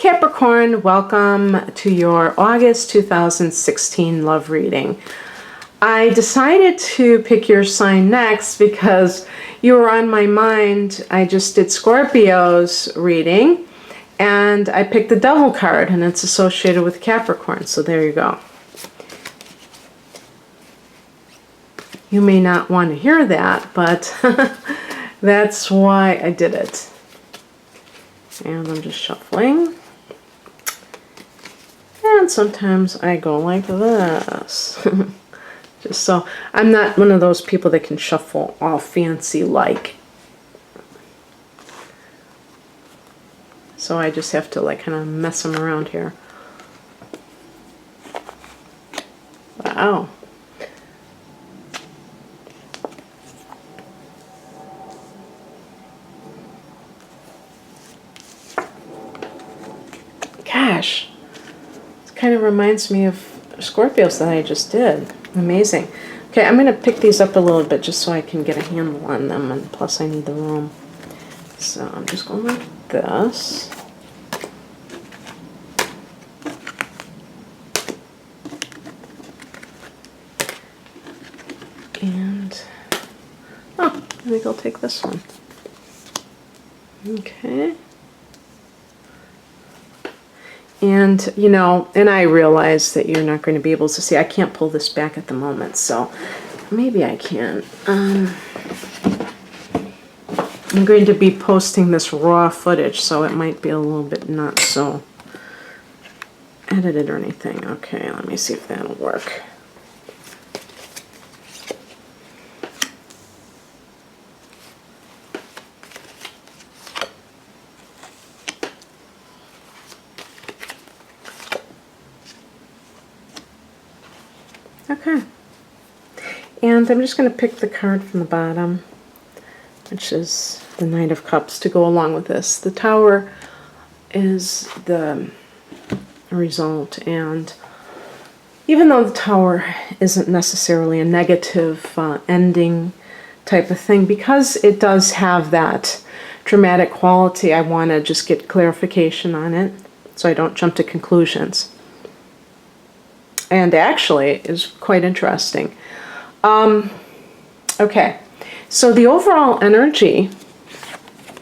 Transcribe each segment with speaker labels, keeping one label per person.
Speaker 1: Capricorn, welcome to your August 2016 love reading. I decided to pick your sign next because you were on my mind. I just did Scorpio's reading and I picked the Devil card and it's associated with Capricorn, so there you go. You may not want to hear that, but that's why I did it. And I'm just shuffling. And sometimes I go like this. Just so I'm not one of those people that can shuffle all fancy like. So I just have to like kind of mess them around here. Wow. Gosh, it kind of reminds me of Scorpios that I just did. Amazing. Okay, I'm going to pick these up a little bit just so I can get a handle on them, and plus I need the room. So I'm just going like this. And, oh, I think I'll take this one. Okay. And, you know, and I realize that you're not going to be able to see. I can't pull this back at the moment, so maybe I can. I'm going to be posting this raw footage, so it might be a little bit not so edited or anything. Okay, let me see if that'll work. Okay, and I'm just going to pick the card from the bottom, which is the Knight of Cups, to go along with this. The Tower is the result, and even though the Tower isn't necessarily a negative ending type of thing, because it does have that dramatic quality, I want to just get clarification on it so I don't jump to conclusions. And actually is quite interesting. Okay, so the overall energy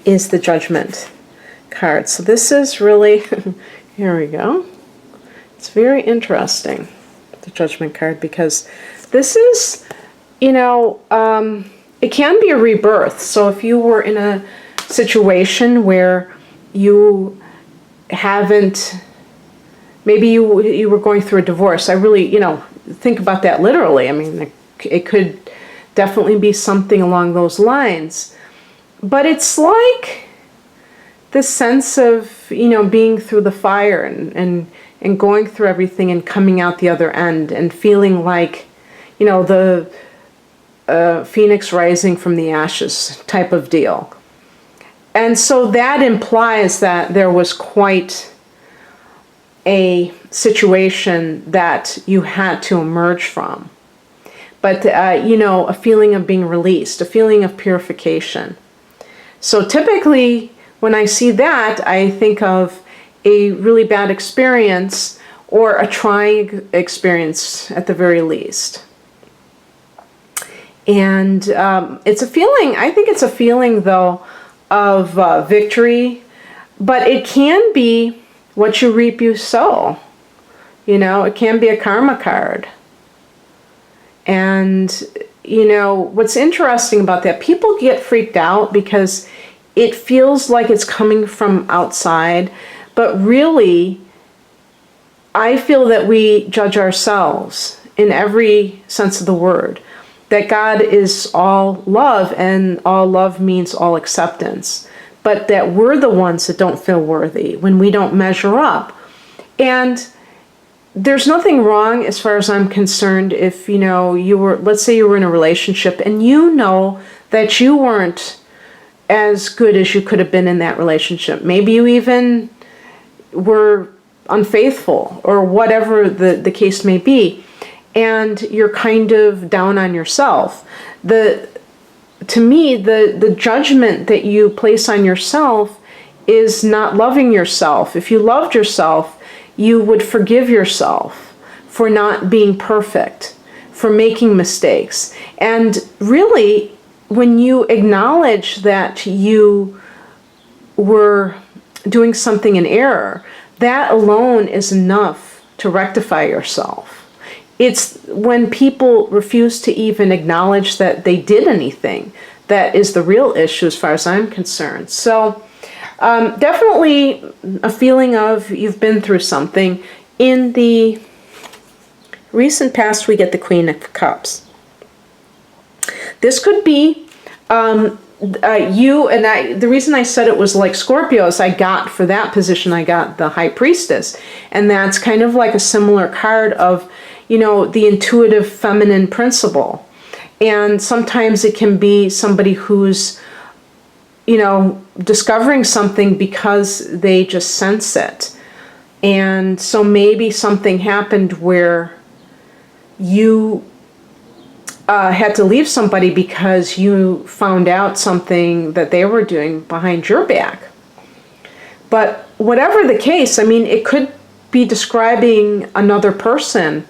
Speaker 1: is the Judgment card. So this is really, here we go. It's very interesting, the Judgment card, because this is, you know, it can be a rebirth. So if you were in a situation where you haven't, maybe you were going through a divorce. I really, you know, think about that literally. I mean, it could definitely be something along those lines. But it's like this sense of, you know, being through the fire and going through everything and coming out the other end and feeling like, you know, the phoenix rising from the ashes type of deal. And so that implies that there was quite a situation that you had to emerge from. But, you know, a feeling of being released, a feeling of purification. So typically, when I see that, I think of a really bad experience or a trying experience at the very least. And it's a feeling, I think it's a feeling, though, of victory. But it can be what you reap, you sow. You know, it can be a karma card. And, you know, what's interesting about that, people get freaked out because it feels like it's coming from outside. But really, I feel that we judge ourselves in every sense of the word. That God is all love, and all love means all acceptance. But that we're the ones that don't feel worthy when we don't measure up. And there's nothing wrong as far as I'm concerned if, you know, you were, let's say you were in a relationship and you know that you weren't as good as you could have been in that relationship. Maybe you even were unfaithful or whatever the case may be. And you're kind of down on yourself. To me, the judgment that you place on yourself is not loving yourself. If you loved yourself, you would forgive yourself for not being perfect, for making mistakes. And really, when you acknowledge that you were doing something in error, that alone is enough to rectify yourself. It's when people refuse to even acknowledge that they did anything that is the real issue as far as I'm concerned. So definitely a feeling of you've been through something. In the recent past, we get the Queen of Cups. This could be you and I. The reason I said it was like Scorpios, I got for that position, I got the High Priestess. And that's kind of like a similar card of, you know, the intuitive feminine principle. And sometimes it can be somebody who's, you know, discovering something because they just sense it. And so maybe something happened where you had to leave somebody because you found out something that they were doing behind your back. But whatever the case, I mean, it could be describing another person,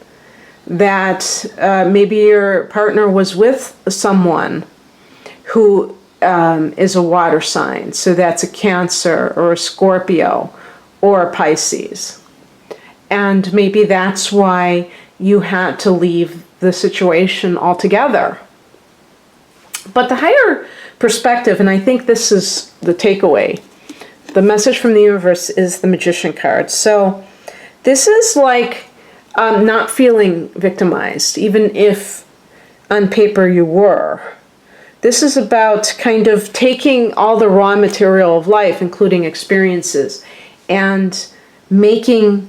Speaker 1: that maybe your partner was with someone who is a water sign. So that's a Cancer or a Scorpio or a Pisces. And maybe that's why you had to leave the situation altogether. But the higher perspective, and I think this is the takeaway, the message from the universe is the Magician card. So this is like not feeling victimized, even if on paper you were. This is about kind of taking all the raw material of life, including experiences, and making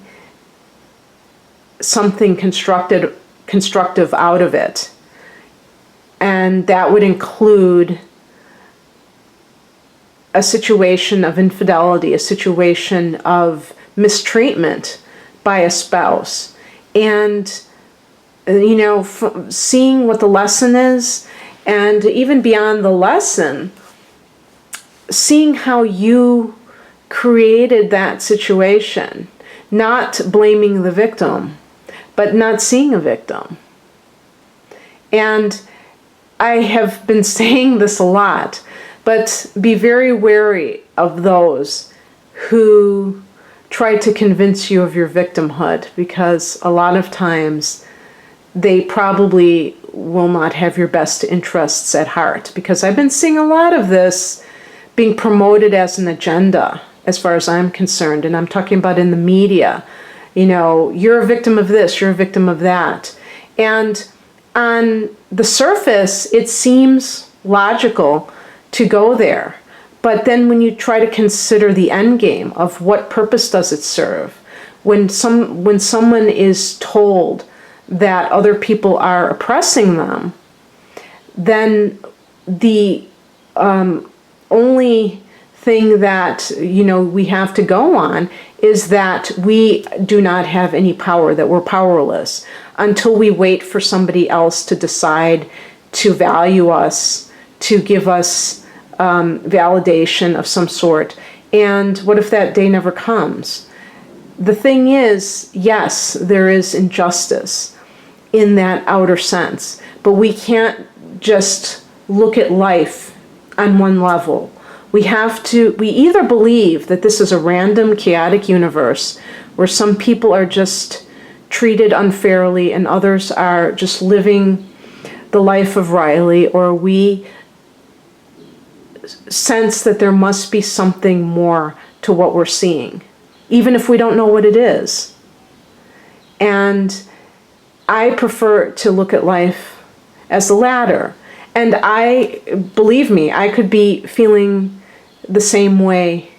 Speaker 1: something constructive out of it. And that would include a situation of infidelity, a situation of mistreatment by a spouse. And, you know, seeing what the lesson is, and even beyond the lesson, seeing how you created that situation, not blaming the victim, but not seeing a victim. And I have been saying this a lot, but be very wary of those who try to convince you of your victimhood, because a lot of times they probably will not have your best interests at heart. Because I've been seeing a lot of this being promoted as an agenda, as far as I'm concerned, and I'm talking about in the media. You know, you're a victim of this, you're a victim of that. And on the surface, it seems logical to go there. But then when you try to consider the end game of what purpose does it serve, when someone is told that other people are oppressing them, then the only thing that, you know, we have to go on is that we do not have any power, that we're powerless until we wait for somebody else to decide to value us, to give us validation of some sort. And what if that day never comes? The thing is, yes, there is injustice in that outer sense, but we can't just look at life on one level. We either believe that this is a random, chaotic universe where some people are just treated unfairly and others are just living the life of Riley, or we sense that there must be something more to what we're seeing, even if we don't know what it is. And I prefer to look at life as the latter. And believe me, I could be feeling the same way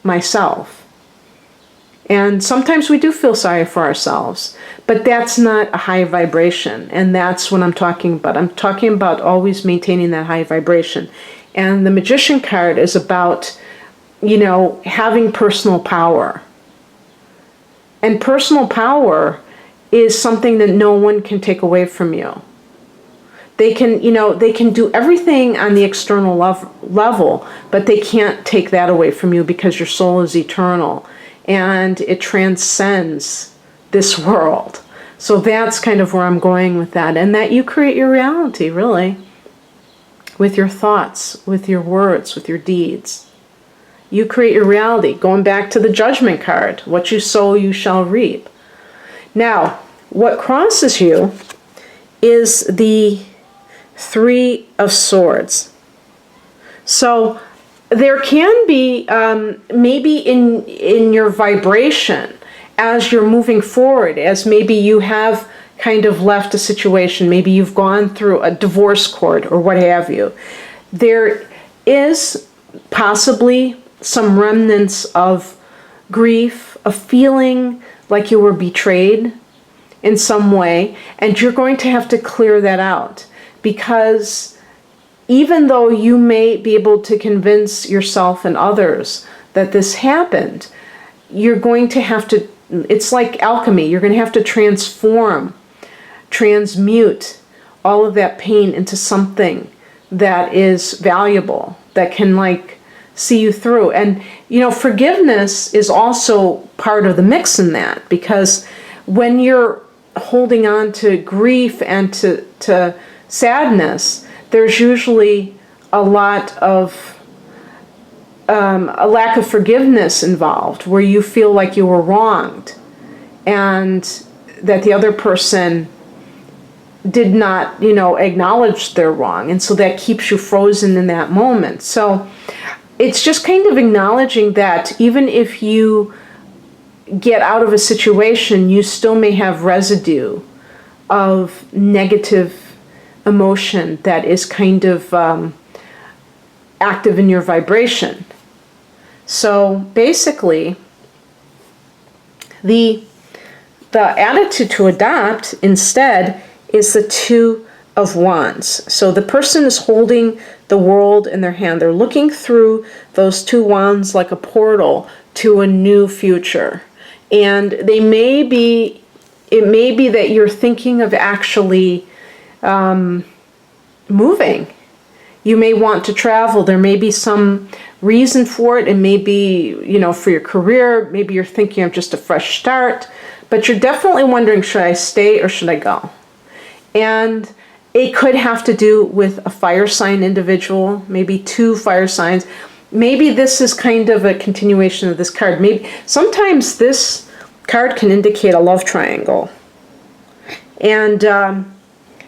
Speaker 1: myself. And sometimes we do feel sorry for ourselves, but that's not a high vibration. And that's what I'm talking about. I'm talking about always maintaining that high vibration. And the Magician card is about, you know, having personal power. And personal power is something that no one can take away from you. They can, they can do everything on the external level, but they can't take that away from you because your soul is eternal and it transcends this world. So that's kind of where I'm going with that. And that you create your reality, really, with your thoughts, with your words, with your deeds. You create your reality. Going back to the Judgment card, what you sow, you shall reap. Now, what crosses you is the Three of Swords. So there can be maybe in your vibration as you're moving forward, as maybe you have kind of left a situation, maybe you've gone through a divorce court or what have you, there is possibly some remnants of grief, of feeling like you were betrayed in some way, and you're going to have to clear that out. Because even though you may be able to convince yourself and others that this happened, you're going to have to, it's like alchemy, you're going to have to transmute all of that pain into something that is valuable, that can see you through. And, forgiveness is also part of the mix in that, because when you're holding on to grief and to sadness, there's usually a lot of a lack of forgiveness involved, where you feel like you were wronged and that the other person did not, acknowledge their wrong. And so that keeps you frozen in that moment. So it's just kind of acknowledging that even if you get out of a situation, you still may have residue of negative emotion that is kind of active in your vibration. So basically, the attitude to adopt instead is the Two of Wands. So the person is holding the world in their hand. They're looking through those two wands like a portal to a new future. And it may be that you're thinking of actually moving. You may want to travel. There may be some reason for it. It may be, for your career. Maybe you're thinking of just a fresh start. But you're definitely wondering, should I stay or should I go? And it could have to do with a fire sign individual, maybe two fire signs. Maybe this is kind of a continuation of this card. Maybe sometimes this card can indicate a love triangle. And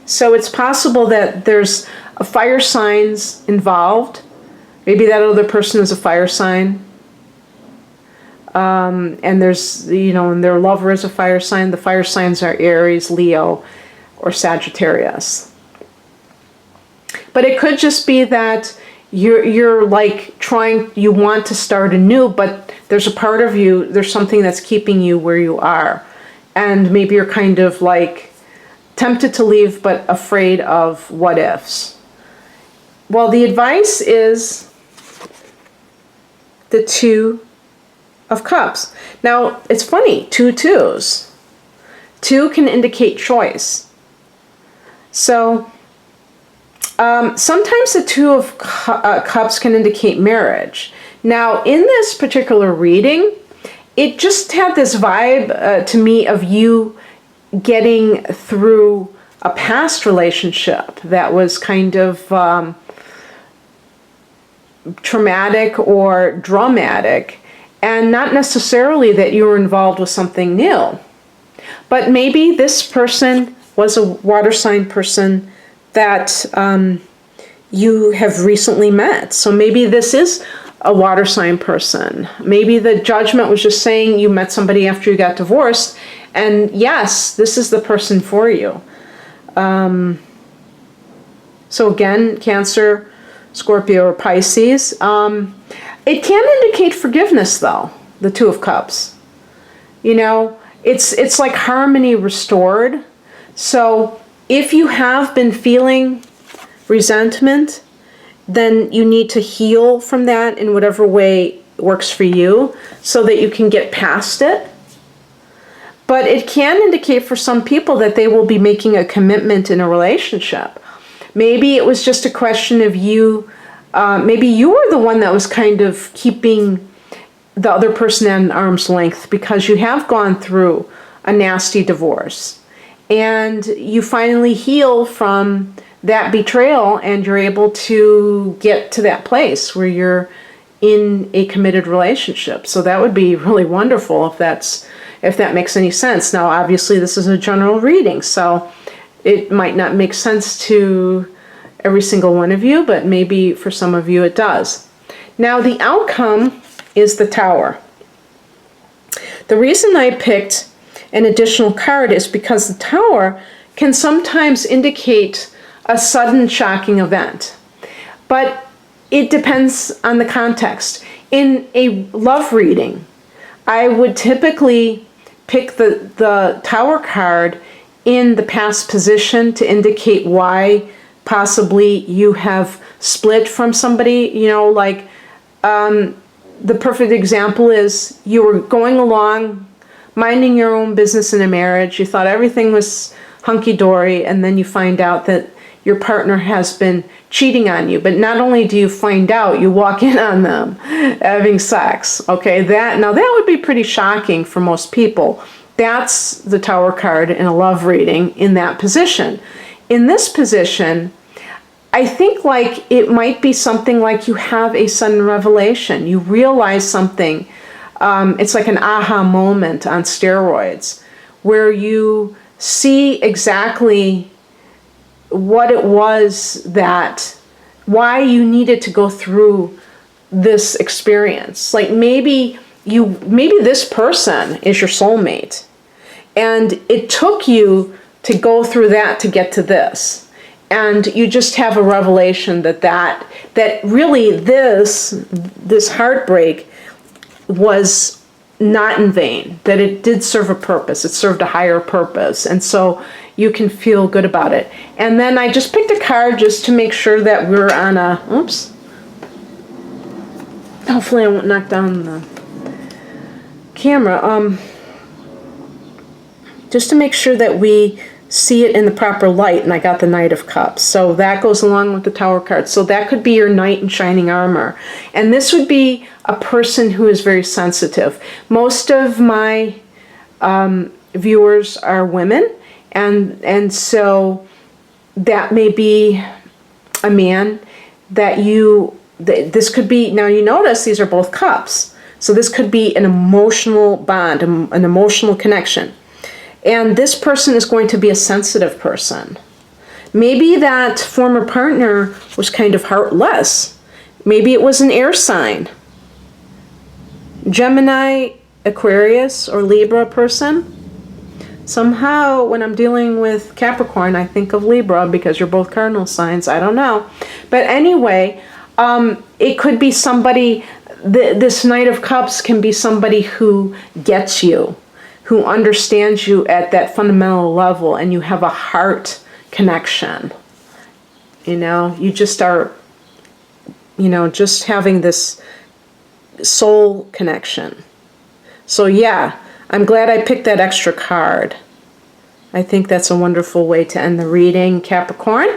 Speaker 1: so it's possible that there's a fire signs involved. Maybe that other person is a fire sign. And there's, and their lover is a fire sign. The fire signs are Aries, Leo, or Sagittarius. But it could just be that you're you want to start anew, but there's a part of you, there's something that's keeping you where you are. And maybe you're kind of tempted to leave, but afraid of what ifs. Well, the advice is the Two of Cups. Now, it's funny, two twos. Two can indicate choice. So, sometimes the Two of Cups can indicate marriage. Now, in this particular reading, it just had this vibe to me of you getting through a past relationship that was kind of traumatic or dramatic, and not necessarily that you were involved with something new. But maybe this person was a water sign person that you have recently met. So maybe this is a water sign person. Maybe the judgment was just saying you met somebody after you got divorced, and yes, this is the person for you. So again, Cancer, Scorpio, or Pisces. It can indicate forgiveness, though, the Two of Cups. It's like harmony restored. So if you have been feeling resentment, then you need to heal from that in whatever way works for you so that you can get past it. But it can indicate for some people that they will be making a commitment in a relationship. Maybe it was just a question of you, maybe you were the one that was kind of keeping the other person at an arm's length because you have gone through a nasty divorce. And you finally heal from that betrayal and you're able to get to that place where you're in a committed relationship. So that would be really wonderful if that makes any sense. Now, obviously, this is a general reading, so it might not make sense to every single one of you, but maybe for some of you it does. Now, the outcome is the Tower. The reason I picked an additional card is because the Tower can sometimes indicate a sudden shocking event. But it depends on the context. In a love reading, I would typically pick the Tower card in the past position to indicate why possibly you have split from somebody. You know, like the perfect example is you were going along, minding your own business in a marriage. You thought everything was hunky-dory, and then you find out that your partner has been cheating on you. But not only do you find out, you walk in on them having sex. Okay, now that would be pretty shocking for most people. That's the Tower card in a love reading in that position. In this position, I think like it might be something like you have a sudden revelation. You realize something. It's like an aha moment on steroids, where you see exactly what it was why you needed to go through this experience. Like maybe this person is your soulmate, and it took you to go through that to get to this. And you just have a revelation that really this heartbreak was not in vain, that it did serve a purpose. It served a higher purpose. And so you can feel good about it. And then I just picked a card just to make sure that we're on a, oops. Hopefully I won't knock down the camera. Just to make sure that we see it in the proper light, and I got the Knight of Cups. So that goes along with the Tower card. So that could be your knight in shining armor. And this would be a person who is very sensitive. Most of my viewers are women, and so that may be a man that this could be, now you notice these are both cups. So this could be an emotional bond, an emotional connection. And this person is going to be a sensitive person. Maybe that former partner was kind of heartless. Maybe it was an air sign. Gemini, Aquarius, or Libra person. Somehow, when I'm dealing with Capricorn, I think of Libra because you're both cardinal signs. I don't know. But anyway, it could be somebody, this Knight of Cups can be somebody who gets you, who understands you at that fundamental level, and you have a heart connection. You know, you just are, just having this soul connection. So yeah, I'm glad I picked that extra card. I think that's a wonderful way to end the reading, Capricorn.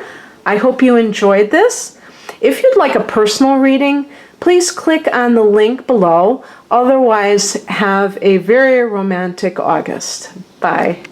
Speaker 1: I hope you enjoyed this. If you'd like a personal reading, please click on the link below. Otherwise, have a very romantic August. Bye.